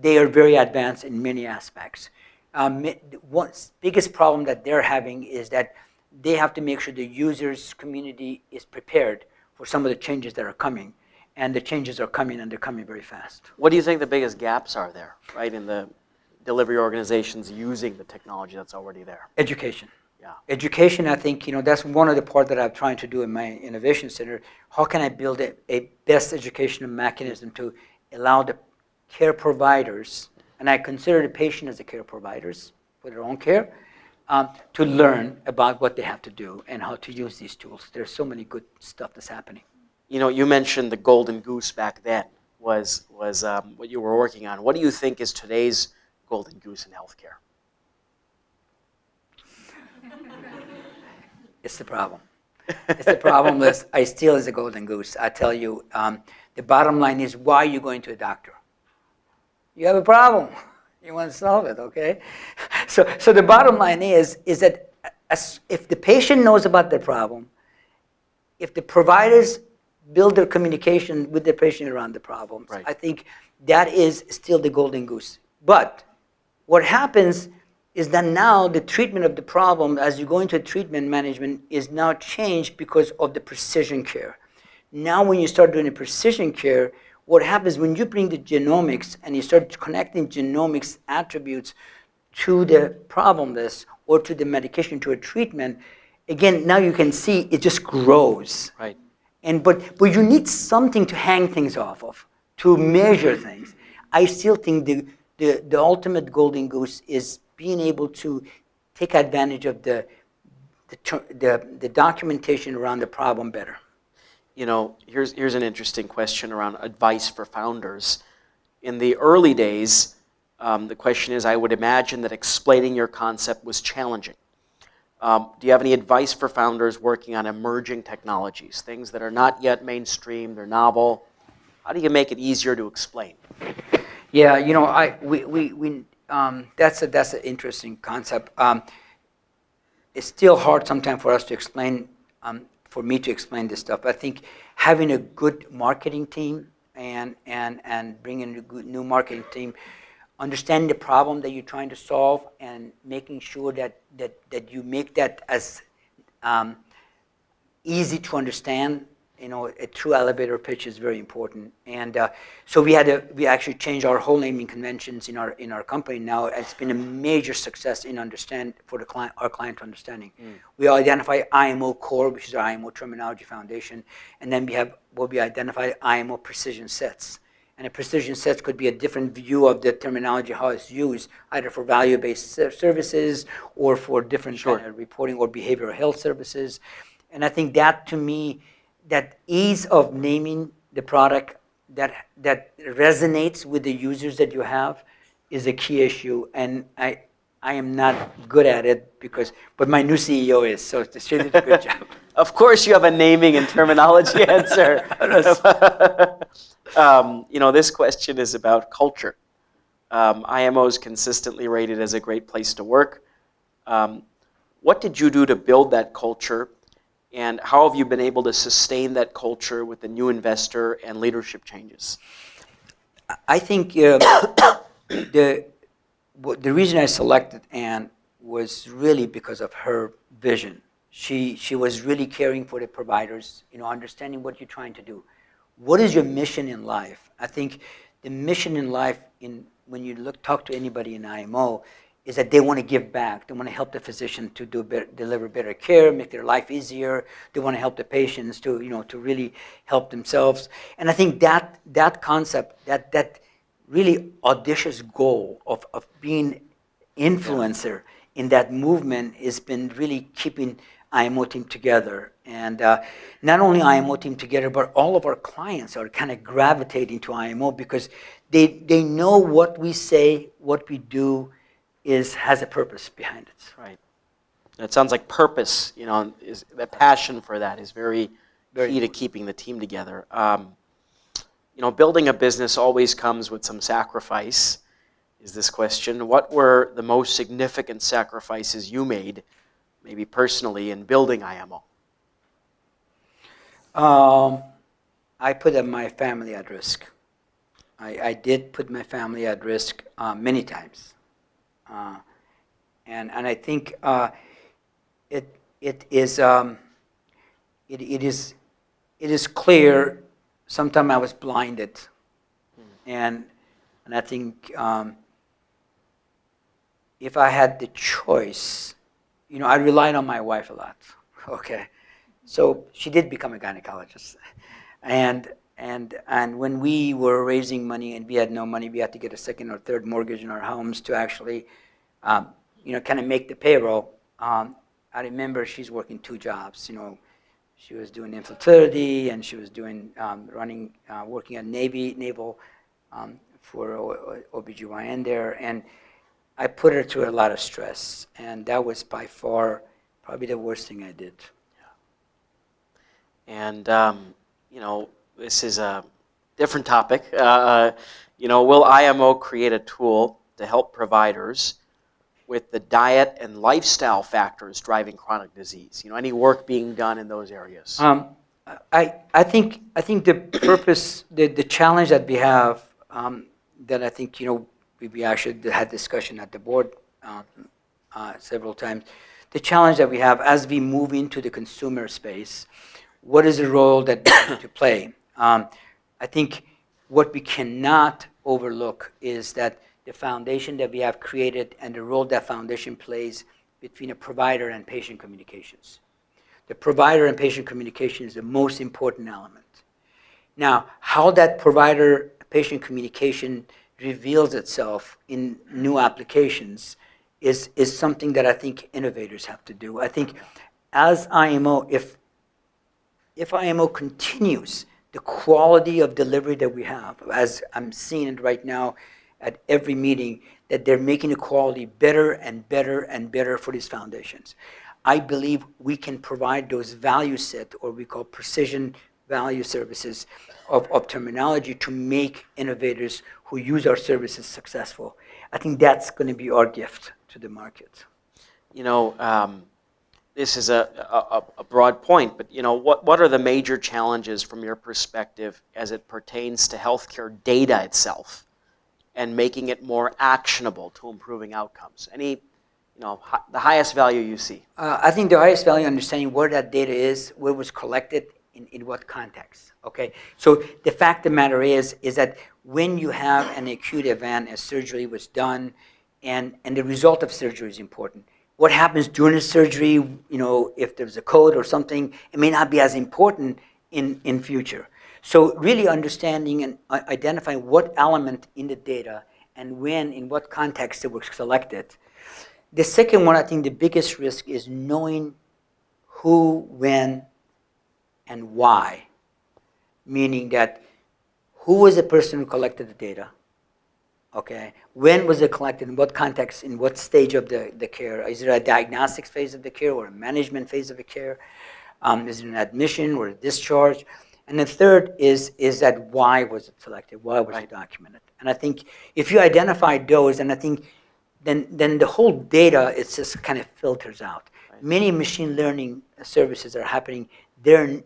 they are very advanced in many aspects. One biggest problem that they're having is that they have to make sure the users community is prepared for some of the changes that are coming, and the changes are coming, and they're coming very fast. What do you think the biggest gaps are there, right, in the delivery organizations using the technology that's already there? Education. Yeah. Education, I think, that's one of the part that I'm trying to do in my innovation center. How can I build a best educational mechanism to allow the care providers, and I consider the patient as the care providers for their own care, to learn about what they have to do and how to use these tools. There's so many good stuff that's happening. You mentioned the golden goose back then was what you were working on. What do you think is today's golden goose in healthcare? It's the problem. It's the problem is I still is a golden goose. I tell you, the bottom line is, why are you going to a doctor? You have a problem. You want to solve it, okay? So the bottom line is that if the patient knows about the problem, if the providers build their communication with the patient around the problems, right. I think that is still the golden goose. But what happens is that now the treatment of the problem, as you go into treatment management, is now changed because of the precision care. Now when you start doing the precision care, what happens when you bring the genomics and you start connecting genomics attributes to the problem list or to the medication, to a treatment, again, now you can see it just grows. Right. But you need something to hang things off of, to measure things. I still think the ultimate golden goose is being able to take advantage of the documentation around the problem better. Here's an interesting question around advice for founders. In the early days, the question is, I would imagine that explaining your concept was challenging. Do you have any advice for founders working on emerging technologies, things that are not yet mainstream, they're novel? How do you make it easier to explain? Yeah, that's an interesting concept. It's still hard sometimes for us to explain, for me to explain this stuff. I think having a good marketing team and bringing a good new marketing team, understanding the problem that you're trying to solve, and making sure that you make that as easy to understand. A true elevator pitch is very important. And so we actually changed our whole naming conventions in our company now. It's been a major success in for our client understanding. We identify IMO core, which is our IMO terminology foundation, and then we have what we identify IMO precision sets. And a precision set could be a different view of the terminology, how it's used, either for value-based services or for different kind of reporting or behavioral health services. And I think that, to me, that ease of naming the product that resonates with the users that you have is a key issue. And I am not good at it but my new CEO is, so she did a good job. Of course you have a naming and terminology answer. This question is about culture. IMO is consistently rated as a great place to work. What did you do to build that culture? And how have you been able to sustain that culture with the new investor and leadership changes? I think the reason I selected Anne was really because of her vision. She was really caring for the providers, understanding what you're trying to do. What is your mission in life? I think the mission in life, when you talk to anybody in IMO, is that they want to give back. They want to help the physician to deliver better care, make their life easier. They want to help the patients to really help themselves. And I think that concept, that really audacious goal of being influencer in that movement has been really keeping IMO team together. And not only IMO team together, but all of our clients are kind of gravitating to IMO because they know what we say, what we do, has a purpose behind it. Right. It sounds like purpose, is the passion for that is very key to keeping the team together. Building a business always comes with some sacrifice, is this question. What were the most significant sacrifices you made, maybe personally, in building IMO? I put my family at risk. I did put my family at risk many times. And I think it is it is clear. Sometimes I was blinded, and I think if I had the choice, I relied on my wife a lot. Okay, so she did become a gynecologist, and when we were raising money and we had no money, we had to get a second or third mortgage in our homes to actually, kind of make the payroll. I remember she's working 2 jobs. She was doing infertility and she was doing working at Naval for OBGYN there. And I put her through a lot of stress. And that was by far probably the worst thing I did. And, this is a different topic. Will IMO create a tool to help providers with the diet and lifestyle factors driving chronic disease? Any work being done in those areas? I think the purpose, the challenge that we have, that I think we actually had discussion at the board several times. The challenge that we have as we move into the consumer space, what is the role that we need to play? I think what we cannot overlook is that the foundation that we have created and the role that foundation plays between a provider and patient communications. The provider and patient communication is the most important element. Now, how that provider-patient communication reveals itself in new applications is something that I think innovators have to do. I think as IMO, if IMO continues the quality of delivery that we have, as I'm seeing it right now at every meeting, that they're making the quality better and better and better for these foundations. I believe we can provide those value set, or we call precision value services of terminology, to make innovators who use our services successful. I think that's going to be our gift to the market. This is a broad point, but what are the major challenges from your perspective as it pertains to healthcare data itself and making it more actionable to improving outcomes? Any, the highest value you see? I think the highest value, understanding where that data is, where it was collected, in what context. Okay, so the fact of the matter is that when you have an acute event, a surgery was done, and the result of surgery is important. What happens during the surgery, if there's a code or something, it may not be as important in future. So really understanding and identifying what element in the data and when, in what context it was selected. The second one, I think the biggest risk is knowing who, when, and why. Meaning that who was the person who collected the data? Okay, when was it collected, in what context, in what stage of the care? Is it a diagnostics phase of the care or a management phase of the care? Is it an admission or a discharge? And the third is that why was it selected? Why was it documented? And I think if you identify those, and I think then the whole data, it just kind of filters out. Right. Many machine learning services are happening. They're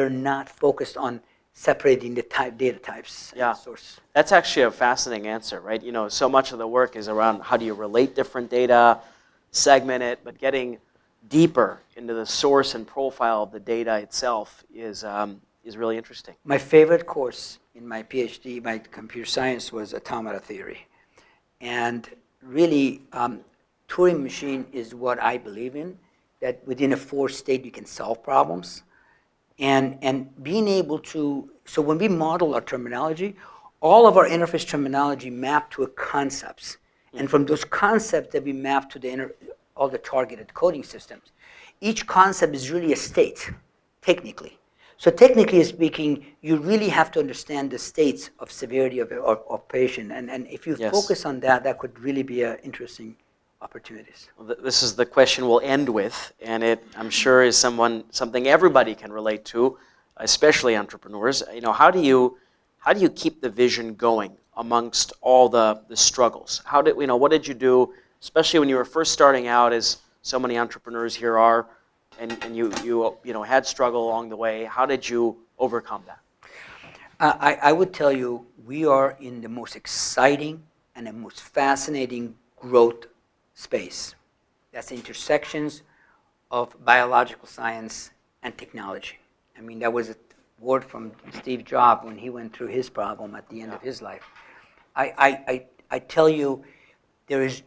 not focused on separating the data types. Yeah, source. That's actually a fascinating answer, right? So much of the work is around how do you relate different data, segment it, but getting deeper into the source and profile of the data itself is really interesting. My favorite course in my PhD, my computer science, was automata theory. And really, Turing machine is what I believe in, that within a 4 state you can solve problems. And being able to, so when we model our terminology, all of our interface terminology map to concepts. And from those concepts that we map to all the targeted coding systems. Each concept is really a state, technically. So technically speaking, you really have to understand the states of severity of patient. And if you focus on that, that could really be interesting opportunities. Well, this is the question we'll end with, and it, I'm sure, is something everybody can relate to, especially entrepreneurs. How do you keep the vision going amongst all the struggles? What did you do, especially when you were first starting out, as so many entrepreneurs here are, and you had struggle along the way? How did you overcome that? I would tell you, we are in the most exciting and the most fascinating growth space. That's the intersections of biological science and technology. I mean, that was a word from Steve Jobs when he went through his problem at the end of his life. I tell you, there's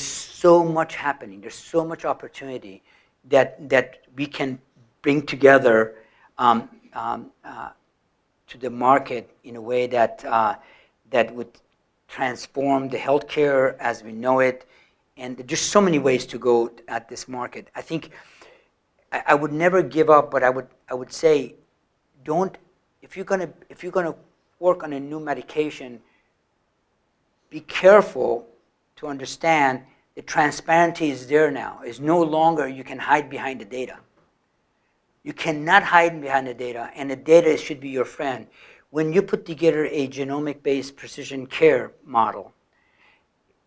so much happening. There's so much opportunity that we can bring together to the market in a way that would transform the healthcare as we know it. And there's just so many ways to go at this market. I think I would never give up, but I would say, don't, if you're gonna work on a new medication, be careful to understand the transparency is there now. It's no longer you can hide behind the data. You cannot hide behind the data, and the data should be your friend. When you put together a genomic-based precision care model,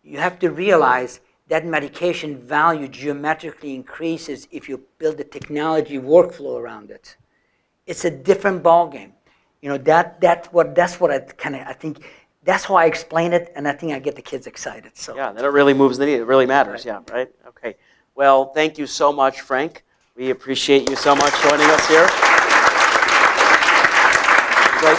you have to realize that medication value geometrically increases if you build a technology workflow around it. It's a different ballgame. You know, that's what I think. That's how I explain it, and I think I get the kids excited. So Yeah, that it really moves the needle. It really matters. Yeah, right? Okay. Well, thank you so much, Frank. We appreciate you so much joining us here. Great.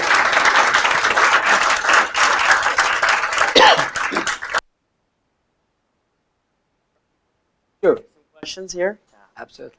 Sure. Questions here? Absolutely.